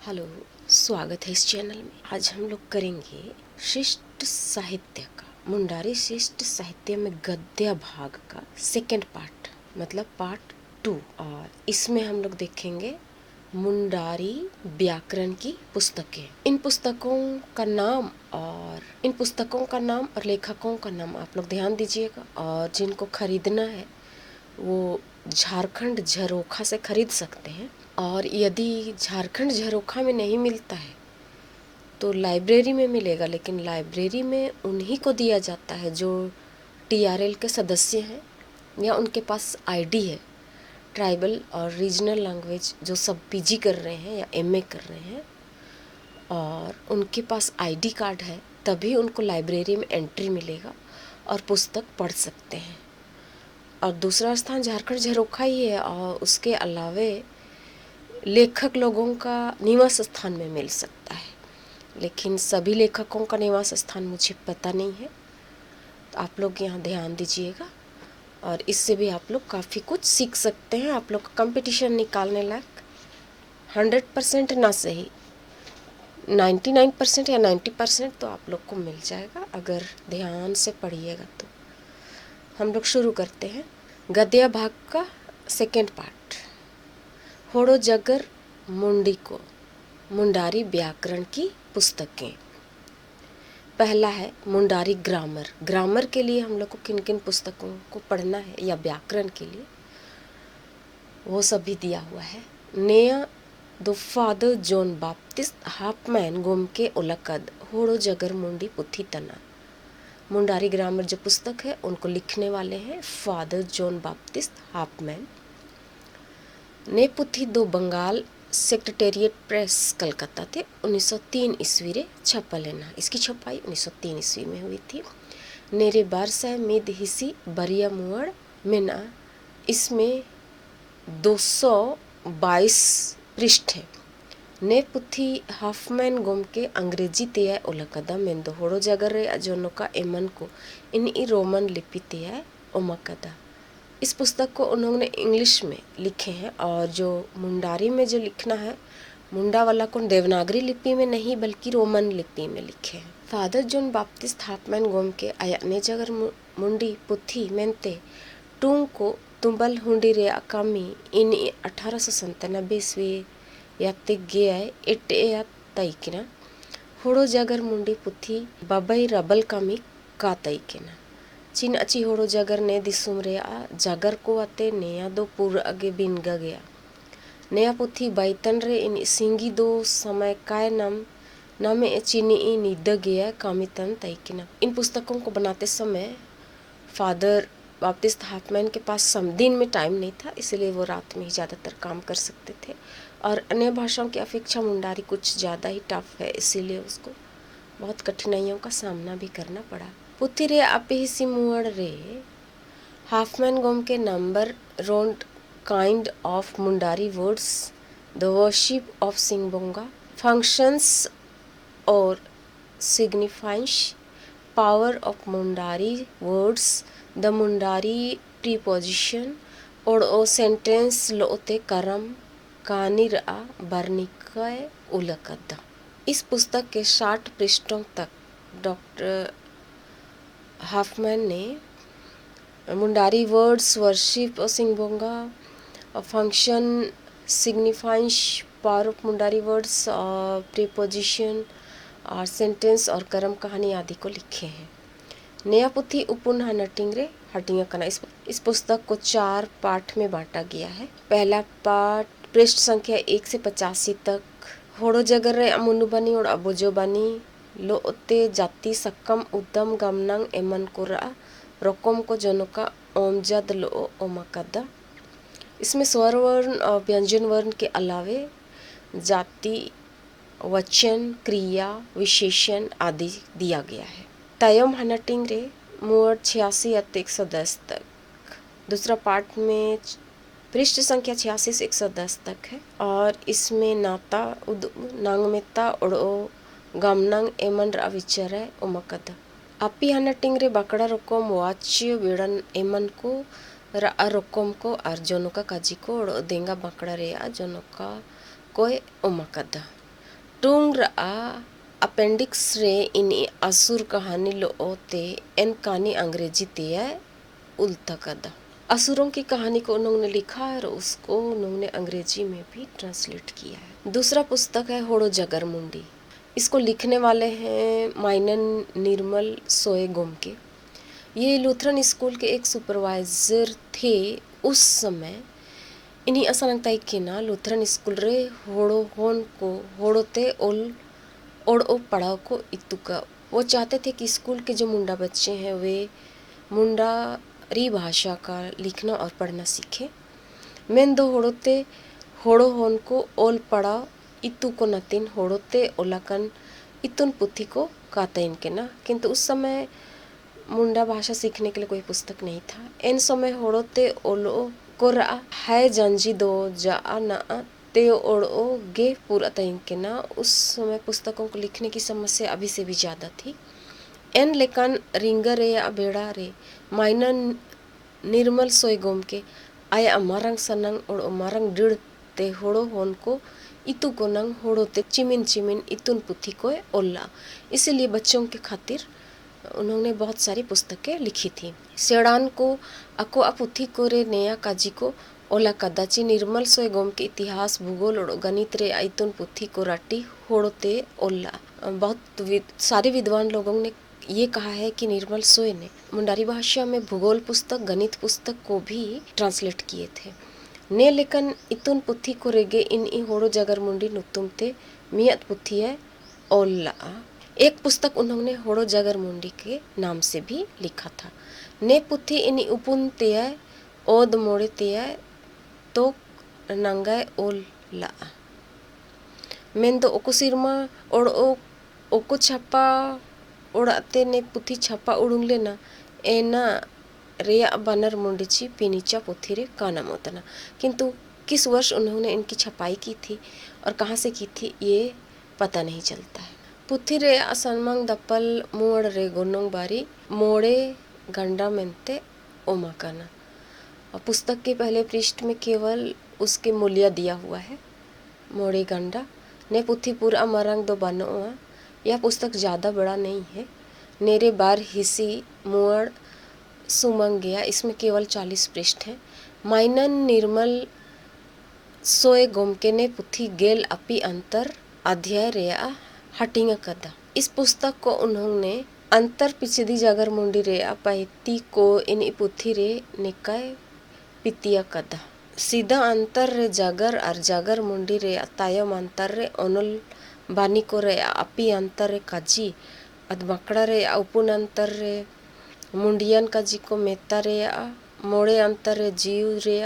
Hello, स्वागत है इस चैनल में। आज हम लोग करेंगे शिष्ट साहित्य का, मुंडारी शिष्ट साहित्य में गद्य भाग का सेकंड पार्ट, मतलब पार्ट 2। और इसमें हम लोग देखेंगे मुंडारी व्याकरण की पुस्तकें। इन पुस्तकों का नाम और लेखकों का नाम आप लोग ध्यान दीजिएगा। और जिनको खरीदना है वो झारखंड झरोखा से खरीद सकते हैं। और यदि झारखंड झरोखा में नहीं मिलता है तो लाइब्रेरी में मिलेगा, लेकिन लाइब्रेरी में उन्हीं को दिया जाता है जो TRL के सदस्य हैं या उनके पास ID है, ट्राइबल और रीजनल लैंग्वेज, जो सब PG कर रहे हैं या MA कर रहे हैं और उनके पास ID कार्ड है, तभी उनको लाइब्रेरी में एंट्री मिलेगा और पुस्तक पढ़ सकते हैं। और दूसरा स्थान झारखंड झरोखा ही है। और उसके अलावे लेखक लोगों का निवास स्थान में मिल सकता है, लेकिन सभी लेखकों का निवास स्थान मुझे पता नहीं है, तो आप लोग यहाँ ध्यान दीजिएगा। और इससे भी आप लोग काफ़ी कुछ सीख सकते हैं। आप लोग कंपटीशन निकालने लायक 100% ना सही 99% या 90% तो आप लोग को मिल जाएगा अगर ध्यान से पढ़िएगा तो। हम लोग शुरू करते हैं गद्य भाग का सेकेंड पार्ट। होड़ो जगर मुंडी को, मुंडारी व्याकरण की पुस्तकें। पहला है मुंडारी ग्रामर। ग्रामर के लिए हम लोग को किन किन पुस्तकों को पढ़ना है या व्याकरण के लिए, वो सभी दिया हुआ है। नेया दो Father John Baptist Hoffmann Gomke उलकद होड़ो जगर मुंडी पुथी तना। मुंडारी ग्रामर जो पुस्तक है उनको लिखने वाले हैं फादर जॉन बाप्टिस्ट हाफमैन। ने पुथी दो बंगाल सेक्रेटेरिएट प्रेस कलकत्ता थे 1903 ईस्वी रे छपा लेना। इसकी छपाई 1903 ईस्वी में हुई थी। नेरे बारसा मिद हिसी बरिया मुअड़ मेना, इसमें 222 पृष्ठ है। ने पुथी हाफमैन गोम के अंग्रेजी तेय ओलकदा मेंदो होड़ो जगर रे अजोनो का एमन को इन रोमन लिपि तेय ओमकदा। इस पुस्तक को उन्होंने इंग्लिश में लिखे हैं, और जो मुंडारी में जो लिखना है, मुंडा वाला को देवनागरी लिपि में नहीं बल्कि रोमन लिपि में लिखे हैं। फादर जॉन बाप्टिस्ट हाफमैन गोम के आयाने जगर मुंडी पुथी मेंते टूंग को तुम्बल हुंडी रे अकामी इन 1897 ईस्वी याते गया एटे या तैकिना होड़ो जगर मुंडी पुथी बबई रबल कामी का तैकिना। चीन अची होड़ो जगर ने दिसुम रे जगर को आते नेया दो पूर अगे बिन गया। नया पुथी बैतन रे इन सिंगी दो समय काय नामे चीनी निद गया कामितन तैकिना। इन पुस्तकों को बनाते समय फादर बाप्टिस्ट हाफमैन के पास दिन में टाइम नहीं था, इसलिए वो रात में ही ज़्यादातर काम कर सकते थे। और अन्य भाषाओं की अपेक्षा मुंडारी कुछ ज़्यादा ही टफ है, इसीलिए उसको बहुत कठिनाइयों का सामना भी करना पड़ा। पुथी रे आपे हिसी मुअड़ रे Hoffmann Gomke number road kind of Mundari words the worship of Singbonga functions और significance power of Mundari words the Mundari preposition और ओ सेंटेंस लोते करम कानिर बर्निकय उलकदा। इस पुस्तक के 60 पृष्ठों तक डॉक्टर हाफमैन ने मुंडारी वर्ड्स, वर्शिप और Singbonga, function, significance, power of Mundari words, preposition और सेंटेंस और कर्म कहानी आदि को लिखे हैं। नया पुथी उपुन्हा नटिंगरे हटिंगा कना। इस पुस्तक को 4 पार्ट में बांटा गया है। पहला पार्ट पृष्ठ संख्या 1 से 85 तक। होड़ो जगर रे अमुनु बनी और अबोजो बनी लो ओते जाति सक्कम उद्दम गमनंग एमन कुरा रोकम को जनों ओमजद लो ओमकदा। इसमें स्वर वर्ण और व्यंजन वर्ण के अलावे जाति, वचन, क्रिया, विशेषण आदि दिया गया है। तयम हनटिंग रे मुअड़ 86 या 110 तक। दूसरा पार्ट में पृष्ठ संख्या 86 से 110 तक है। और इसमें नाता नांगमेता उड़ो गमनंग एमन विचार उमकदा। अपी हनटिंग रे बकड़ा रोकम वाच्य विड़न एमन को रोकम को और जोनो का काजी को उड़ो देंगा बकड़ा रे जोनो का कोई उमकदा। टूंग अपेंडिक्स रे इनी असुर कहानी लो ओते एन कहानी अंग्रेजी ते उल्टा कदा। असुरों की कहानी को उन्होंने लिखा है और उसको उन्होंने अंग्रेजी में भी ट्रांसलेट किया है। दूसरा पुस्तक है होड़ो जगर मुंडी। इसको लिखने वाले हैं माइनन निर्मल सोए गोमके। ये लूथरन स्कूल के एक सुपरवाइजर थे उस समय। इन्हीं असानक ताई के ना लूथरन स्कूल रे होड़ो होन को होड़ोते ओल ओड़ो पढ़ाओ को इतुका। वो चाहते थे कि स्कूल के जो मुंडा बच्चे हैं वे मुंडारी भाषा का लिखना और पढ़ना सीखें। मेन दो होड़ोते होड़ो होन को ओल पढ़ाओ इतु को नतिन होड़ोते ओलाकन इतुन पुथी को काता इनके ना। किंतु उस समय मुंडा भाषा सीखने के लिए कोई पुस्तक नहीं था। इन समय होड़ोते ओलो को रहा है जंजी दो जा ना ते ओड़ो गे पूरा तइन के ना। उस समय पुस्तकों को लिखने की समस्या अभी से भी ज़्यादा थी। एन लेकिन रिंगर रे या बेड़ा रे माइनन निर्मल सोय गोम के आय अमारंग सनंग और अमारंग डिड़ ते होड़ो होन को इतु को नंग होड़ो ते चिमिन चिमिन इतुन पुथी को ओल्ला। इसीलिए बच्चों के खातिर उन्होंने बहुत सारी पुस्तकें लिखी थी। सेड़ान को अको अपुथी को रे नया काजी को ओला कदाची निर्मल सोय गोम के इतिहास भूगोल और गणित रे आइतुन पुथी को राटी होड़ोते ओल्ला। बहुत सारे विद्वान लोगों ने ये कहा है कि निर्मल सोय ने मुंडारी भाषा में भूगोल पुस्तक गणित पुस्तक को भी ट्रांसलेट किए थे। ने लेकिन इतुन पुथी को रेगे इन होड़ो जगर मुंडी नुतुम थे मियत पुथी है ओल्ला। एक पुस्तक उन्होंने होड़ो जगर मुंडी के नाम से भी लिखा था। ने पुथी इन उपुन ते ओद मोड़े ते तो नंगाय ओल्ला। मेन दो ओको सिरमा और ओको छापा ओड़ाते ने पुथी छापा उड़ूंग लेना एना रेया बानर मुंडिची पिनीचा पुथी रे काना मोतना। किंतु किस वर्ष उन्होंने इनकी छपाई की थी और कहाँ से की थी ये पता नहीं चलता है। पुथी रे असनमंग दपल मुड़ रे गोनोंग बारी मोड़े गंडा मेंते ओमाकाना। पुस्तक के पहले पृष्ठ में केवल उसके मूल्य दिया हुआ है। मोड़े गंडा ने पुथी पूरा मरंग दो बनो। यह पुस्तक ज़्यादा बड़ा नहीं है। नेरे बार हिसी मुड़ सुमंग गया। इसमें केवल 40 पृष्ठ हैं। माइनन निर्मल सोए गोमके ने पुथी गेल अपी अंतर अध्याय रेया हटिंग कदा। इस पुस्तक को उन्होंने अंतर पिछदी जागर मुंडी रेया पैती को इन पुथी रे निकाय पितिया कदा। सीधा अंतर रे जागर और जागर मुंडी रे तायम अंतर रे ओनल बानी को रे अपी अंतर रे काजी अदमकड़ा रे उपुन अंतर रे मुंडियन काजी को मेता रे मोड़े अंतर रे जीव रे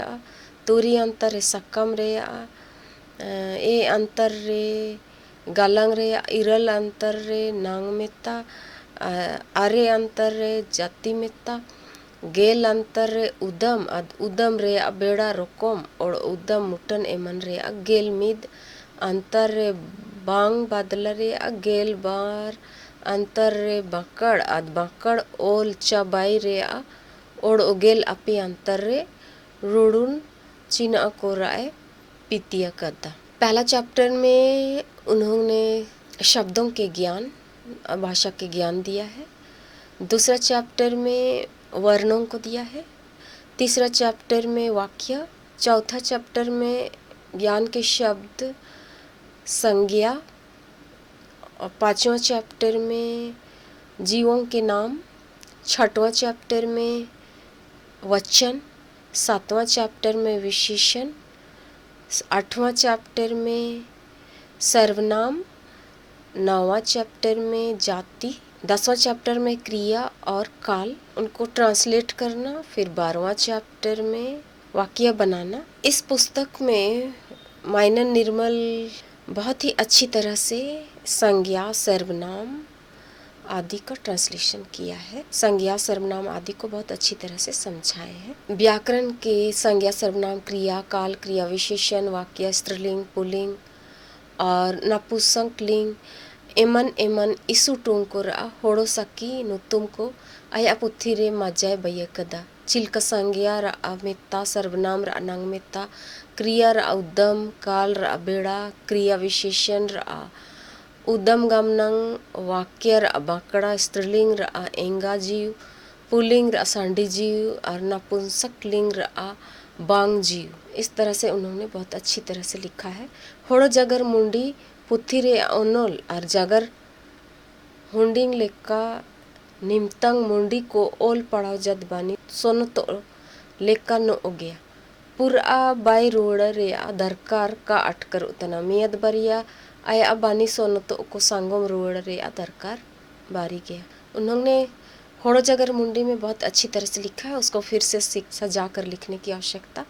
तूरी अंतर रे सकम रे ए अंतर रे गालंग रे इरल अंतर रे नांग मेता आरे अंतर रे जाति मेता गेल अंतर रे उदम उदम रे बेड़ा रोकम और उदम मुटन एमन रे गेल मिद अंतर रे बांग बादल रे गेल बार अंतर रे बकड़ बकड़ ओल चबाई रे ओड़ गेल अपी अंतर रे रुड़ुन चीना को राय पितिया कदा। पहला चैप्टर में उन्होंने शब्दों के ज्ञान भाषा के ज्ञान दिया है। दूसरा चैप्टर में वर्णों को दिया है। तीसरा चैप्टर में वाक्य। चौथा चैप्टर में ज्ञान के शब्द संज्ञा। और पांचवा चैप्टर में जीवों के नाम। छठवां चैप्टर में वचन। सातवां चैप्टर में विशेषण। आठवां चैप्टर में सर्वनाम। नौवां चैप्टर में जाति। 10वां चैप्टर में क्रिया और काल उनको ट्रांसलेट करना। फिर 12वां चैप्टर में वाक्य बनाना। इस पुस्तक में माइनन निर्मल बहुत ही अच्छी तरह से संज्ञा सर्वनाम आदि का ट्रांसलेशन किया है। संज्ञा सर्वनाम आदि को बहुत अच्छी तरह से समझाए हैं। व्याकरण के संज्ञा सर्वनाम क्रिया काल क्रिया विशेषण वाक्य स्त्रीलिंग पुल्लिंग और नपुंसकलिंग एमन एमन इसु टूंकुर होड़ो सकी नुतुम को आया पुथी रे मजाय बयकदा। चिल्का संज्ञा रा अमिता सर्वनाम रा अनंगमिता क्रिया रा उद्दम काल रा बेड़ा क्रिया विशेषण रा udam gamnang wakya ra bakड़ा स्त्रीलिंग रा एंगा जीव पुल्लिंग रा सांडी जीव और नपुंसक लिंग रा बांग जीव। इस तरह से उन्होंने बहुत अच्छी तरह से लिखा है। होड़ो जगर मुंडी पुथी रे ओनोल और जगर हुंडिंग लेका निमतंग मुंडी को ओल पड़ाव जद बानी सोनो तो लेका नो गया पुरा बाई रोड रे दरकार का अटकर उतना मियद बरिया आया बानी सोनो तो को संगम रोड रे दरकार बारी गया। उन्होंने होड़ो जगर मुंडी में बहुत अच्छी तरह से लिखा है, उसको फिर से सजा कर लिखने की आवश्यकता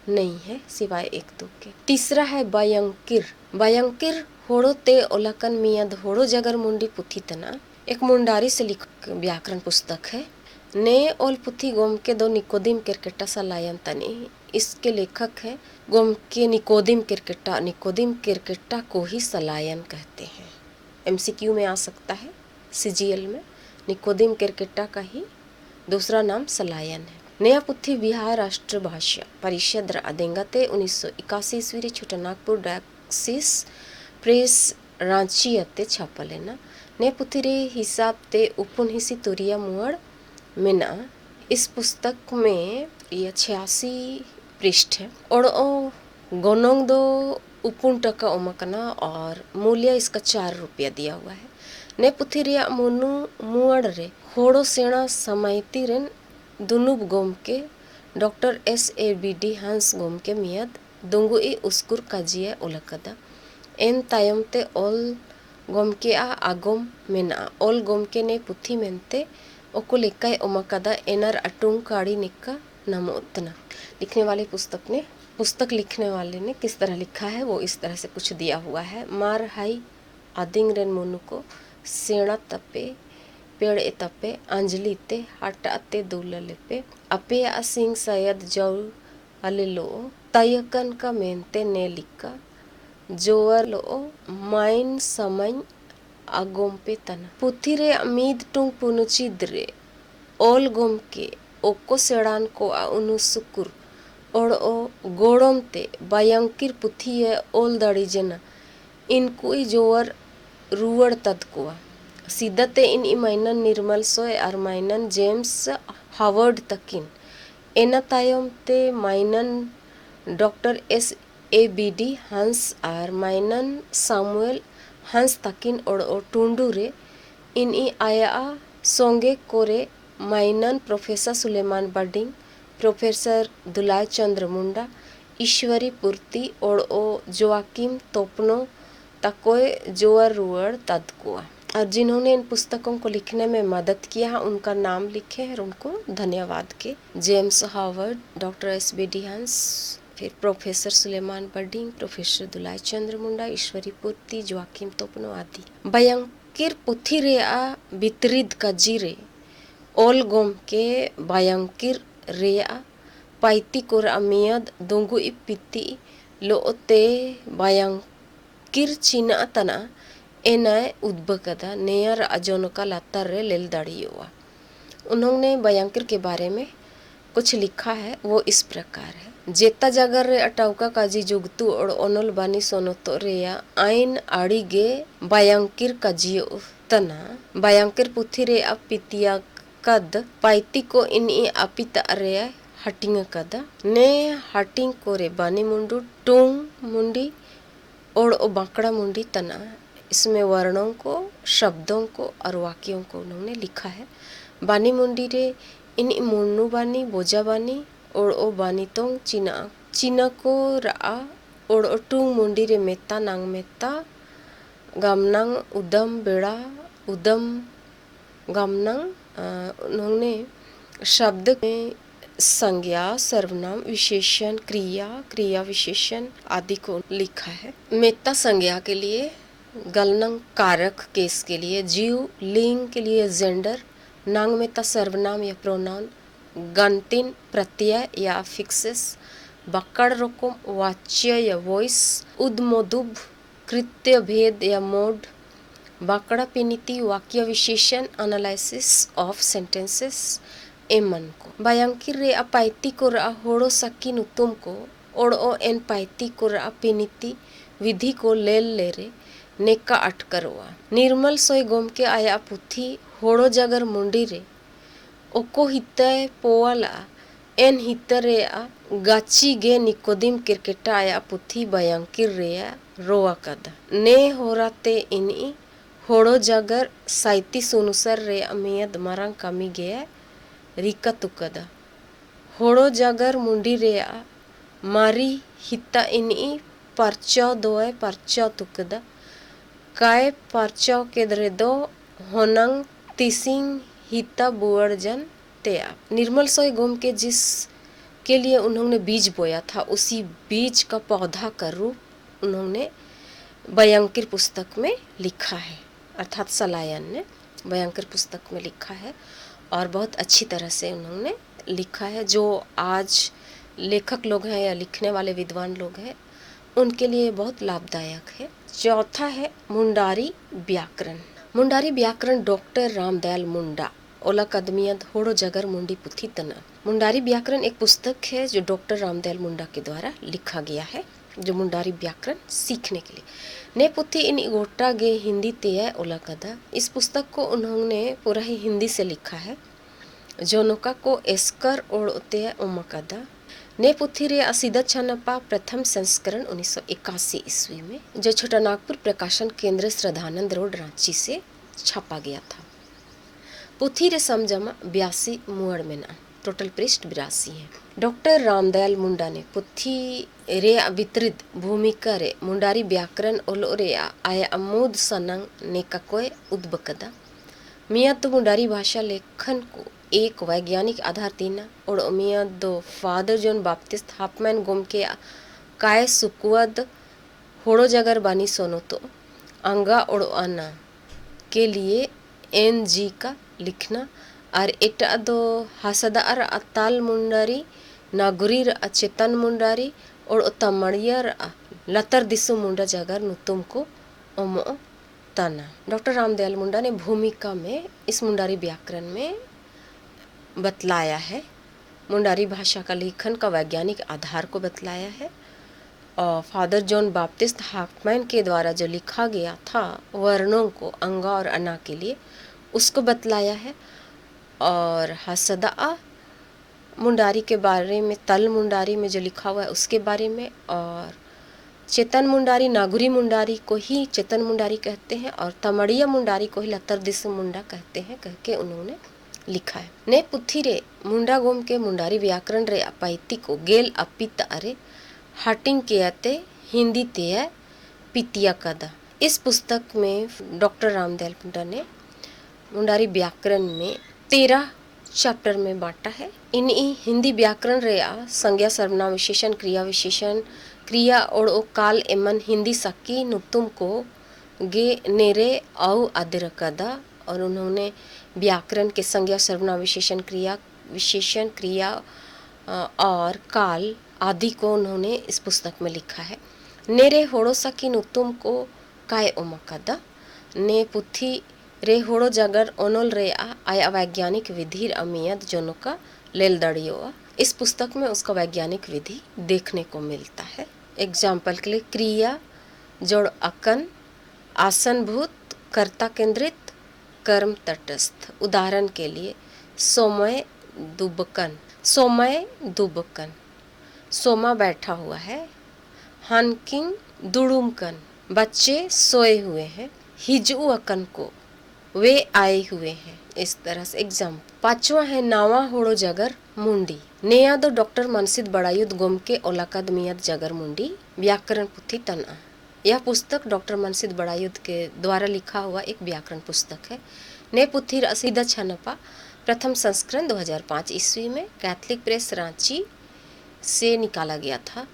नहीं है सिवाय एक दो के। तीसरा है बायंकिर। बायंकिर होड़ो ते ओलकन मियद होड़ो जगर मुंडी पुथी तना एक मुंडारी से लिख व्याकरण पुस्तक है। ने ओल पुथी गोम के दो निकोदिम किरकेटा सलायन तनी। इसके लेखक है गोम के निकोदिम किरकेटा। निकोदिम किरकेटा को ही सलायन कहते हैं। एमसीक्यू में आ सकता है, सीजीएल में निकोदिम किरकेटा का ही दूसरा नाम सलायन है। नया पुथी बिहार राष्ट्र भाषा परिषद रा देंगते 1981 ईस्वी रे छोटानागपुर डायक्सिस प्रेस रांची अते छापले ना। ने पुथी रे हिसाब ते उपुन हिसी तुरिया मुअड़ मेना। इस पुस्तक में यह 86 पृष्ठ है और गोनोंग दो उपुन टका ओमकना और मूल्य इसका 4 रुपया दिया हुआ है। ने पुथी रे मुनु मुअड़ रे होड़ो सेना समाइती रेन दुनुब गोम के डॉक्टर SABD हंस गोम के मियद दुंगु ई उसकुर काजिए उलकदा एन तायम ते ओल गोम के आगोम मेना। ओल गोम के ने पुथी मेनते ओको लेकाय ओमकदा एनर अटुंग काड़ी निक्का नाम उतना। लिखने वाले पुस्तक लिखने वाले ने किस तरह लिखा है वो इस तरह से कुछ दिया हुआ है। मार हाई आदिंग रेन मुनु को सेना तपे पेड़ ए तपे अंजलि ते हट अते दूलले पे अपे असिंग सयद जौ अलिलो तयकन का मेनते ने लिखा जोर लो माइन समन आगोम पे तना। पुथी रे अमीद टुंग पुनुची द्रे ओल गोम के ओको सेड़ान को उनु सुकुर और ओ गोड़ोम ते बायंकिर पुथी है ओल दाड़ी जना इनकुई जोर रुवड़ तद कुआ सीधते इन इमाइनन निर्मल सोय और माइनन जेम्स हावर्ड तकिन एना तायम ते माइनन डॉक्टर SABD हंस और माइनन सामुएल हंस तकिन और टुंडू रे इन ई आया सोंगे कोरे माइनन प्रोफेसर सुलेमान बडिंग प्रोफेसर दुलाय चंद्र मुंडा ईश्वरी पूर्ति और ओ जोआकिम तोपनो तकोय जोअर रुअड़ तदकुआ। और जिन्होंने इन पुस्तकों को लिखने में मदद किया उनका नाम लिखे हैं और उनको धन्यवाद के। जेम्स हावर्ड, डॉक्टर SBD हंस, फिर प्रोफेसर सुलेमान बडिंग, प्रोफेसर दुलाय चंद्र मुंडा, ईश्वरी पूर्ति, जोआकिम तोपनो आदि। बायंकिर पुथी रे वितरित कजीरे ओल गोम के बायंकिर रे पाइती कोर अमियद दुंगु इपिति लोते बायंकिर चिना तना एनाय उद्बकदा नेयर अजोनका लातर रे लेल दाड़ियोवा। उन्होंने बायंकिर के बारे में कुछ लिखा है वो इस प्रकार है। जेता जगर रे अटाउका काजी जुगतु और ओनल बानी सोनोतो रेया आइन आड़ी गे बायंकिर काजियो तना। बायंकिर पुथी रे अपितिया कद पाइती को इन अपिता रे हटिंग कदा ने हटिंग कोरे बानी मुंडू टूंग मुंडी और ओ बांकड़ा मुंडी तना। इसमें वर्णों को, शब्दों को और वाक्यों को उन्होंने लिखा है। बानी मुंडी रे इन मुन्नू बानी बोजा बानी और ओ बानी तोंग चीना को रा और ओ टूंग मुंडी रे मेता नांग मेता गामनांग उदम बेड़ा उदम गामनांग। उन्होंने शब्द में संज्ञा, सर्वनाम, विशेषण, क्रिया विशेषण आदि को लिखा है। मेता संज्ञा के लिए, गलनंग कारक केस के लिए, जीव लिंग के लिए जेंडर, नांग मेता सर्वनाम या प्रोनाउन, गंतिन प्रत्यय या फिक्सेस, बक्कड़ रकम वाच्य या वॉइस, उद्मोदुब कृत्य भेद या मोड, बाकड़ा पिनिति वाक्य विशेषण, एनालिसिस ऑफ सेंटेंसेस एमन को। बायंकिर रे अपाइती को रा होड़ो सकिन उतुम को और ओ एन पाइती को रा पिनिति विधि को लेल ले रे नेका अटकरवा निर्मल सोय गोमके आया पुथी होड़ो जगर मुंडी रे ओको हितय पोवाला एन हितरे गाची गे निकोदिम क्रिकेटा आया पुथी बयांकिर रे रोआ कदा ने होराते इनी होड़ो जगर साइती सुनुसर रे अमियद मरंग कमी गया रिका तुकदा होड़ो जगर मुंडी रे मारी हिता इनी परचा दोए परचा तुकदा काय परचा के दरे दो होनंग तिसिंग हिता बुअरजन तेया निर्मल सोय गोम के जिस के लिए उन्होंने बीज बोया था उसी बीज का पौधा का रूप उन्होंने बयांकिर पुस्तक में लिखा है, अर्थात सलायन ने बयांकिर पुस्तक में लिखा है और बहुत अच्छी तरह से उन्होंने लिखा है। जो आज लेखक लोग हैं या लिखने वाले विद्वान लोग हैं उनके लिए बहुत लाभदायक है। चौथा है मुंडारी व्याकरण। मुंडारी व्याकरण डॉक्टर रामदयाल मुंडा ओला कदमियत होड़ो जगर मुंडी पुथी तना। मुंडारी व्याकरण एक पुस्तक है जो डॉक्टर रामदयाल मुंडा के द्वारा लिखा गया है, जो मुंडारी व्याकरण सीखने के लिए ने पुथी इन गोटा गे हिंदी तेय ओला कदा। इस पुस्तक को उन्होंने पूरा ही हिंदी से लिखा है। जोनोका को एस्कर ओड़ते उमकदा ने पुथी रे असीदा छनपा प्रथम संस्करण 1981 ईस्वी में जो छोटा नागपुर प्रकाशन केंद्र श्रद्धानंद रोड रांची से छापा गया था। पुथी रे समझमा 82 मुअड़ में ना टोटल पृष्ठ 82 है। डॉक्टर रामदयाल मुंडा ने पुथी रे वितरित भूमिका रे मुंडारी व्याकरण ओलो रे आया अमूद सनंग ने ककोय उद्बकदा मिया तो मुंडारी भाषा लेखन को एक वैज्ञानिक आधार तीना और मिया दो फादर जॉन बाप्टिस्ट हाफमैन गोम के काय सुकुवद होड़ो जगर बानी सोनो तो अंगा और आना के लिए एन जी का लिखना और एटा दो हसदा और अताल मुंडारी नागुरीर चेतन मुंडारी और तमड़ियर लतर दिसु मुंडा जगर नुतुम को ओमो तना। डॉक्टर रामदयाल मुंडा ने भूमिका में इस मुंडारी व्याकरण में बतलाया है, मुंडारी भाषा का लेखन का वैज्ञानिक आधार को बतलाया है और फादर जॉन बाप्टिस्ट हाफमैन के द्वारा जो लिखा गया था वर्णों को अंगा और अना के लिए उसको बतलाया है और हसदा मुंडारी के बारे में तल मुंडारी में जो लिखा हुआ है उसके बारे में और चेतन मुंडारी नागुरी मुंडारी को ही चेतन मुंडारी कहते हैं और तमड़िया मुंडारी को ही लतर दिसु मुंडा कहते हैं कह के उन्होंने लिखा है। ने पुथी रे मुंडा गोम के मुंडारी व्याकरण रे अपाइती को गेल अपित अरे हाटिंग के आते हिंदी ते पितिया कदा। इस पुस्तक में डॉक्टर रामदयाल मुंडा ने मुंडारी व्याकरण में 13 चैप्टर में बांटा है। इन हिंदी व्याकरण रे संज्ञा सर्वनाम विशेषण क्रिया विशेषण क्रिया और ओ काल एमन हिंदी सकी नुतुम को गे नेरे औ आदिर कदा और उन्होंने व्याकरण के संज्ञा सर्वनाम विशेषण क्रिया और काल आदि को उन्होंने इस पुस्तक में लिखा है। नेरे होड़ो सकी नुतुम को काय ओमकदा ने पुथी रे होड़ो जगर ओनोल रे आया वैज्ञानिक विधि अमियत जोनो का लेल दड़ियो। इस पुस्तक में उसका वैज्ञानिक विधि देखने को मिलता है। एग्जाम्पल के लिए क्रिया जोड़ अकन आसनभूत कर्ता केंद्रित कर्म तटस्थ। उदाहरण के लिए सोमय दुबकन सोमा बैठा हुआ है। हनकिंग दुड़ुमकन बच्चे सोए हुए हैं। हिजू अकन को वे आए हुए हैं। इस तरह से एग्जाम। पांचवा है नावा होड़ो जगर मुंडी नेया दो डॉक्टर मनसिद बड़ायुद गोम के ओलाकद मियत जगर मुंडी व्याकरण पुथी तना। यह पुस्तक डॉक्टर मनसिद बड़ायुद के द्वारा लिखा हुआ एक व्याकरण पुस्तक है। ने पुथी रसीदा छनपा प्रथम संस्करण 2005 ईस्वी में कैथलिक प्रेस रांची से निकाला गया था।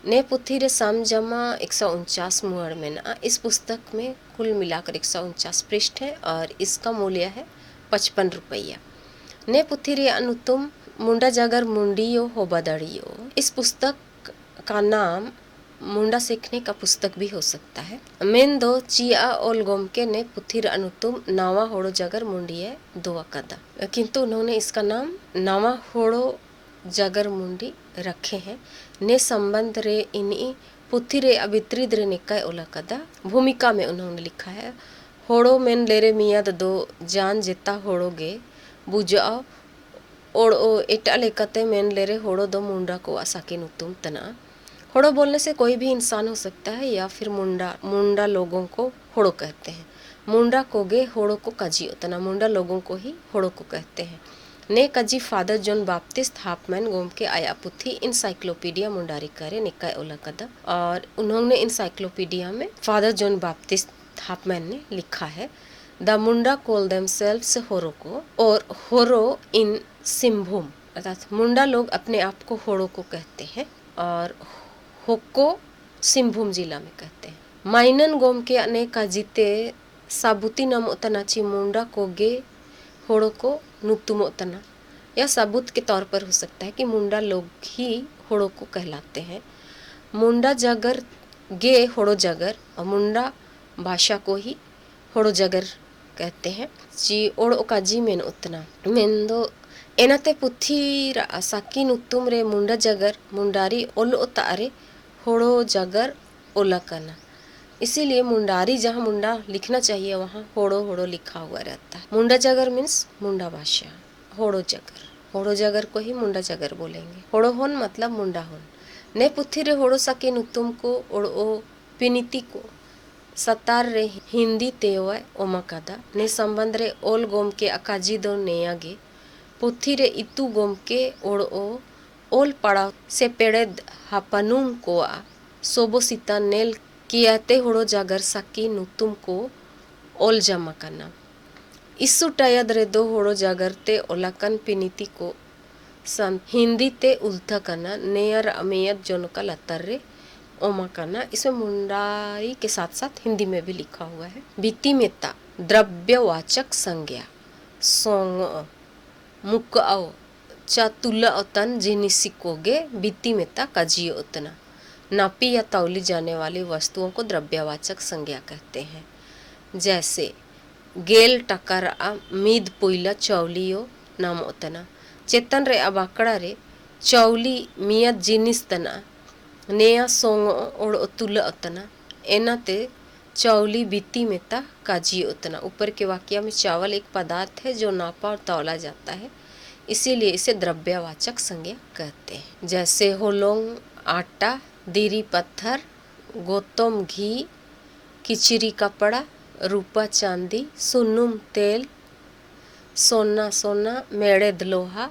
ने पुथी रे समझमा 149 मुहर में ना। इस पुस्तक में कुल मिलाकर 149 पृष्ठ है और इसका मूल्य है 55 रुपया। ने पुथी रे अनुतुम मुंडा जगर मुंडियो हो बदड़ियो। इस पुस्तक का नाम मुंडा सीखने का पुस्तक भी हो सकता है। मेन दो चिया ओल गोमके ने पुथी रे अनुतुम नावा होड़ो जगर मुंडिये दो कदा, किंतु उन्होंने इसका नाम नावा होड़ो जगर मुंडी रखे हैं। ने संबंध रे इन्हीं पुथी रे वितरित रे निकाय ओलाकदा भूमिका में उन्होंने लिखा है होड़ो मेन लेरे मियाद दो जान जेता होड़ोगे बुझाओ और एटा लेकते मेन लेरे होड़ो दो मुंडा को आसाकिन उत्तम तना। होड़ो बोलने से कोई भी इंसान हो सकता है या फिर मुंडा लोगों को होड़ो कहते हैं। मुंडा कोगे होड़ो को काजी उतना, मुंडा लोगों को ही होड़ो को कहते हैं। ने काजी फादर जॉन बाप्टिस्ट हाफमैन गोम के आया पुथी इंसाइक्लोपीडिया मुंडारी करे निकाय ओलाकदा, और उन्होंने इंसाइक्लोपीडिया में फादर जॉन बाप्टिस्ट हाफमैन ने लिखा है द मुंडा कॉल देमसेल्व्स होरो को, और होरो इन सिम्भूम, अर्थात मुंडा लोग अपने आप को होड़ो को कहते हैं और होको सिम्भूम जिला में कहते हैं। माइनन गोम के अनेक काजिते साबुती नाम उतनाची मुंडा कोगे होड़ो को नुतुम उतना, या सबूत के तौर पर हो सकता है कि मुंडा लोग ही होड़ो को कहलाते हैं। मुंडा जागर गे होड़ो जागर, और मुंडा भाषा को ही होड़ो जागर कहते हैं। जी ओड़ो काजी मेन उतना मेन दो एनाते पुथी साकिन उत्तुम रे मुंडा जागर मुंडारी ओल उतारे होड़ो जागर ओलाकना, इसीलिए मुंडारी जहाँ मुंडा लिखना चाहिए वहाँ होड़ो होड़ो लिखा हुआ रहता है। मुंडा जागर मीन्स मुंडा भाषा, होड़ो जागर को ही मुंडा जागर बोलेंगे। होड़ो होन मतलब मुंडा होन। ने पुथी रे होड़ो साकिन उत्तुम को ओड़ो पिनिति को सतार रे हिंदी तेवय ओमाकादा ने संबंध रे ओल गोम के अकाजी दो नेयागे पुथी रे इतु गोम के ओड़ो ओल पड़ा से पेड़े हापनुम को आ सोबो सीता नेल कियाते होड़ो जागर साकी नुतुम को ओल जमा करना। इसु टायद रे दो होड़ो जागर ते ओलाकन पिनिति को सन हिंदी ते उल्था करना नेयर अमेयत जोन का लतर रे ओमा करना। इसमें मुंडारी के साथ साथ हिंदी में भी लिखा हुआ है। बीती मेता द्रव्यवाचक संज्ञा सोंग मुकाओ चातुला ओतन जिनिसिकोगे बीती मेता काजियो उतना, नापी या तौली जाने वाली वस्तुओं को द्रव्यवाचक संज्ञा कहते हैं। जैसे गेल टकर मीद पुइला चौलियो नाम उतना, चेतन रे अबाकड़ा रे चौली मियत जिनिस तना नेया सोंग ओड़ तुला उतना एनाते चौली बीती मेता काजी उतना। ऊपर के वाक्य में चावल एक पदार्थ है जो नापा और तौला जाता है, इसीलिए इसे द्रव्यवाचक संज्ञा कहते हैं। जैसे होलोंग आटा, दीरी पत्थर, गोतम घी, किचरी कपड़ा, रूपा चांदी, सुन्नुम तेल, सोना सोना, मेड़ेद लोहा,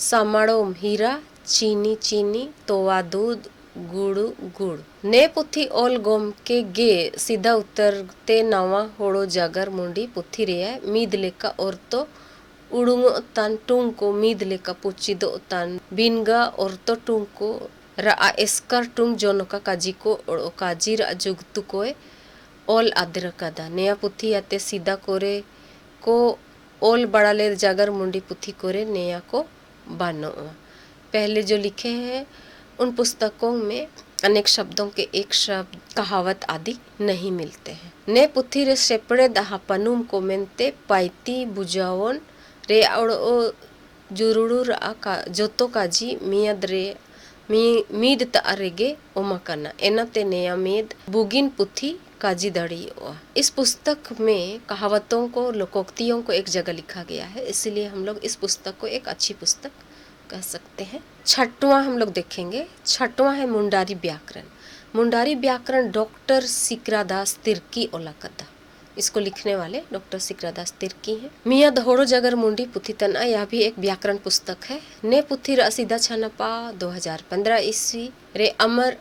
समाड़ोम हीरा, चीनी चीनी, तोवा दूध, गुड़ू गुड़। ने पुथी ओल गोम के गे सीधा उत्तर ते नवा होड़ो जागर मुंडी पुथी रे मीद लेका और तो उड़ुंग तान टूंग को मीद लेका पुची दो तान बिनगा और तो टूंग को रा एस्कर टूंग जोनो का काजी को और काजी रा जुगतु कोए ओल आदर कदा। नया पुथी आते सीधा कोरे को ओल बड़ा ले जागर मुंडी पुथी कोरे नया को बानो। पहले जो लिखे हैं उन पुस्तकों में अनेक शब्दों के एक शब्द कहावत आदि नहीं मिलते हैं। ने पुथी रे सेपड़े दहापनुम को मेनते पाइती बुझावन रे और जुरुड़ू रा जोतो काजी मियद रे मीद तारेगे ओमा करना एनाते नया मीद बुगिन पुथी काजी दड़ी। इस पुस्तक में कहावतों को लोकोक्तियों को एक जगह लिखा गया है, इसलिए हम लोग इस पुस्तक को एक अच्छी पुस्तक कह सकते हैं। छठवां हम लोग देखेंगे, छठवां है मुंडारी व्याकरण। मुंडारी व्याकरण डॉक्टर सिकरादास तिर्की ओलाकदा, इसको लिखने वाले डॉक्टर सिकरादास तिर्की हैं। मिया दहोड़ो जगर मुंडी पुथी तना, यह भी एक व्याकरण पुस्तक है। ने पुथी सीधा छानपा 2015 ईस्वी रे अमर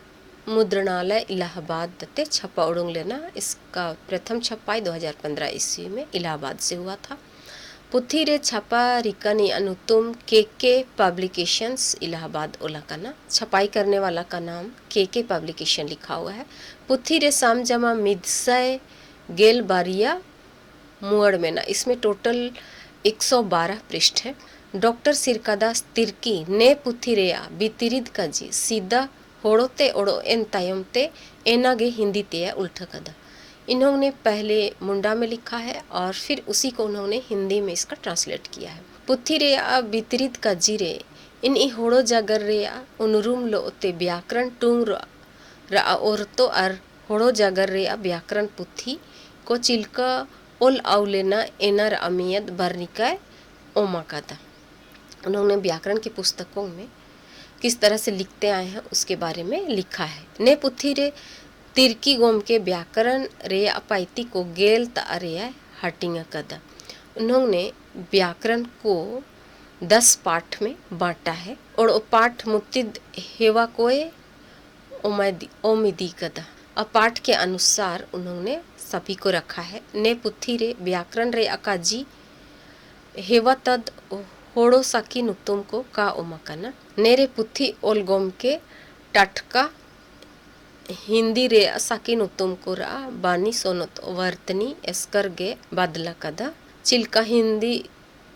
मुद्रणालय इलाहाबाद दत्ते छपा उड़ूंग लेना। इसका प्रथम छपाई 2015 ईस्वी में इलाहाबाद से हुआ था। पुथी रे छपा रिकनी अनुतुम के पब्लिकेशंस इलाहाबाद ओलाकाना। छपाई करने वाला का नाम के पब्लिकेशन लिखा हुआ है। पुथी रे साम जमा मिदसय गेल बारिया मुअड़ में ना, इसमें टोटल 112 पृष्ठ है। डॉक्टर सिरकादास तिर्की ने पुथी रेया बितिरिद काजी सीधा होड़ोते ओड़ो एन तायमते एनागे हिंदी ते उल्टा कदा। इन्होंने पहले मुंडा में लिखा है और फिर उसी को उन्होंने हिंदी में इसका ट्रांसलेट किया है। पुथी रेया बितिरिद काजी रे इन होड़ो जागर रेया उनरूम लोते व्याकरण टूंग औरतो और होड़ो जागर रे व्याकरण पुथी को चिल्का ओल आउलेना एनर अमियत बर्निकाय ओमाकादा। उन्होंने व्याकरण की पुस्तकों में किस तरह से लिखते आए हैं उसके बारे में लिखा है। ने पुथी रे तिरकी गोम के व्याकरण रे अपाइती को गेल तारे हटिंगा कदा। उन्होंने व्याकरण को 10 पाठ में बांटा है और वो पाठ मुत्तिद हेवा कोए ओमिदी कदा। अब पाठ के अनुसार उन्होंने सभी को रखा है। ने पुथी रे व्याकरण रे अकाजी हेवा तद होड़ो साकी नुतुम को का उमकना। नेरे पुथी ओलगोम के टटका हिंदी रे साकी नुतुम को रा बानी सोनत वर्तनी एस्कर गे बदला कदा। चिल्का हिंदी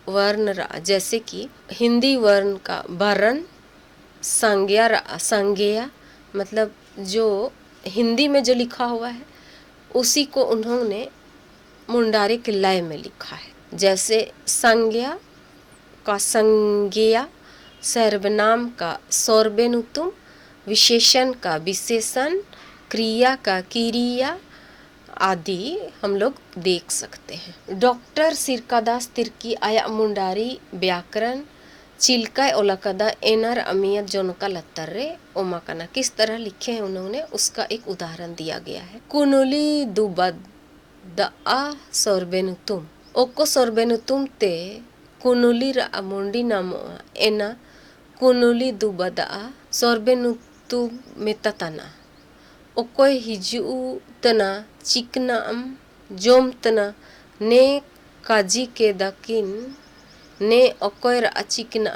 वर्ण रा जैसे कि हिंदी वर्ण का वर्ण संज्ञा मतलब जो हिंदी में जो लिखा हुआ है उसी को उन्होंने मुंडारे के लय में लिखा है। जैसे संज्ञा का संज्ञा, सर्वनाम का सर्वनुतुम, विशेषण का विशेषण, क्रिया का किरिया आदि हम लोग देख सकते हैं। डॉक्टर सिरकादास तिर्की आया मुंडारी व्याकरण चिल्का ओलाकदा एनर अमियत जोनका लत्तर्रे ओमाकना किस तरह लिखे हैं उन्होंने उसका एक उदाहरण दिया गया है। कुनुली दुबद्दा सर्वेनुतुम ओको सर्वेनुतुम ते कुनुली रा मुंडी नामो एना कुनुली दुबद्दा सर्वेनुतुम मेतातना ओकोय हिजू तना चिकनाम जोम तना ने काजी के दकिन ने ओकोय रा चिकना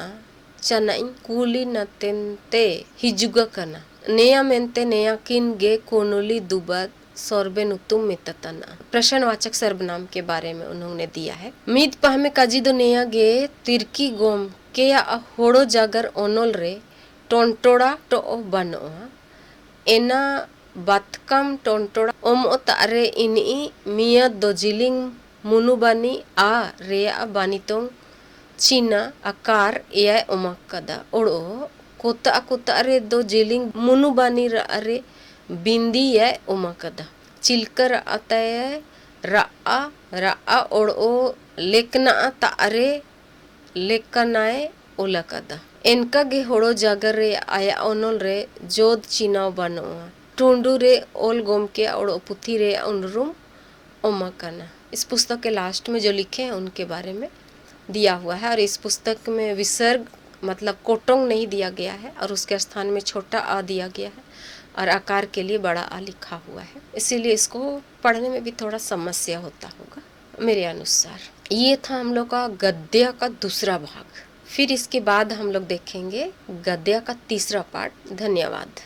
चनाइन कुली नतेंते हिजुगा कना नेया मेंते नेया किन गे कोनुली दुबद सर्वेनुतुम मेतातना। प्रश्नवाचक सर्वनाम के बारे में उन्होंने दिया है। मीद पहमे काजी दो नेया गे तिरकी गोम के या होड़ो जागर ओनोल रे टोंटोड़ा टो बनोआ एना बातकम टोंटोड़ा ओम ओ तारे इनी मिया दो जिलिंग मुनुबानी आ रेया बानितों चीना आकार एय ओमाकदा ओड़ो कोता रे दो जिलिंग मुनुबानी रे बिंदी ये ओमाकदा चिलकर अतय रा ओड़ो लेकना तारे लेकनाए ओलकदा इनका गे होड़ो जागर रे आया ओनोल रे जोद चीनाव बनोआ टूंडू रे ओल गोम के ओड़ो पुथी रे उनरुम ओमाकना। इस पुस्तक के लास्ट में जो लिखे हैं उनके बारे में दिया हुआ है और इस पुस्तक में विसर्ग मतलब कोटोंग नहीं दिया गया है और उसके स्थान में छोटा आ दिया गया है और आकार के लिए बड़ा आ लिखा हुआ है, इसीलिए इसको पढ़ने में भी थोड़ा समस्या होता होगा मेरे अनुसार। ये था हम लोग का गद्य का दूसरा भाग। फिर इसके बाद हम लोग देखेंगे गद्य का तीसरा पार्ट। धन्यवाद।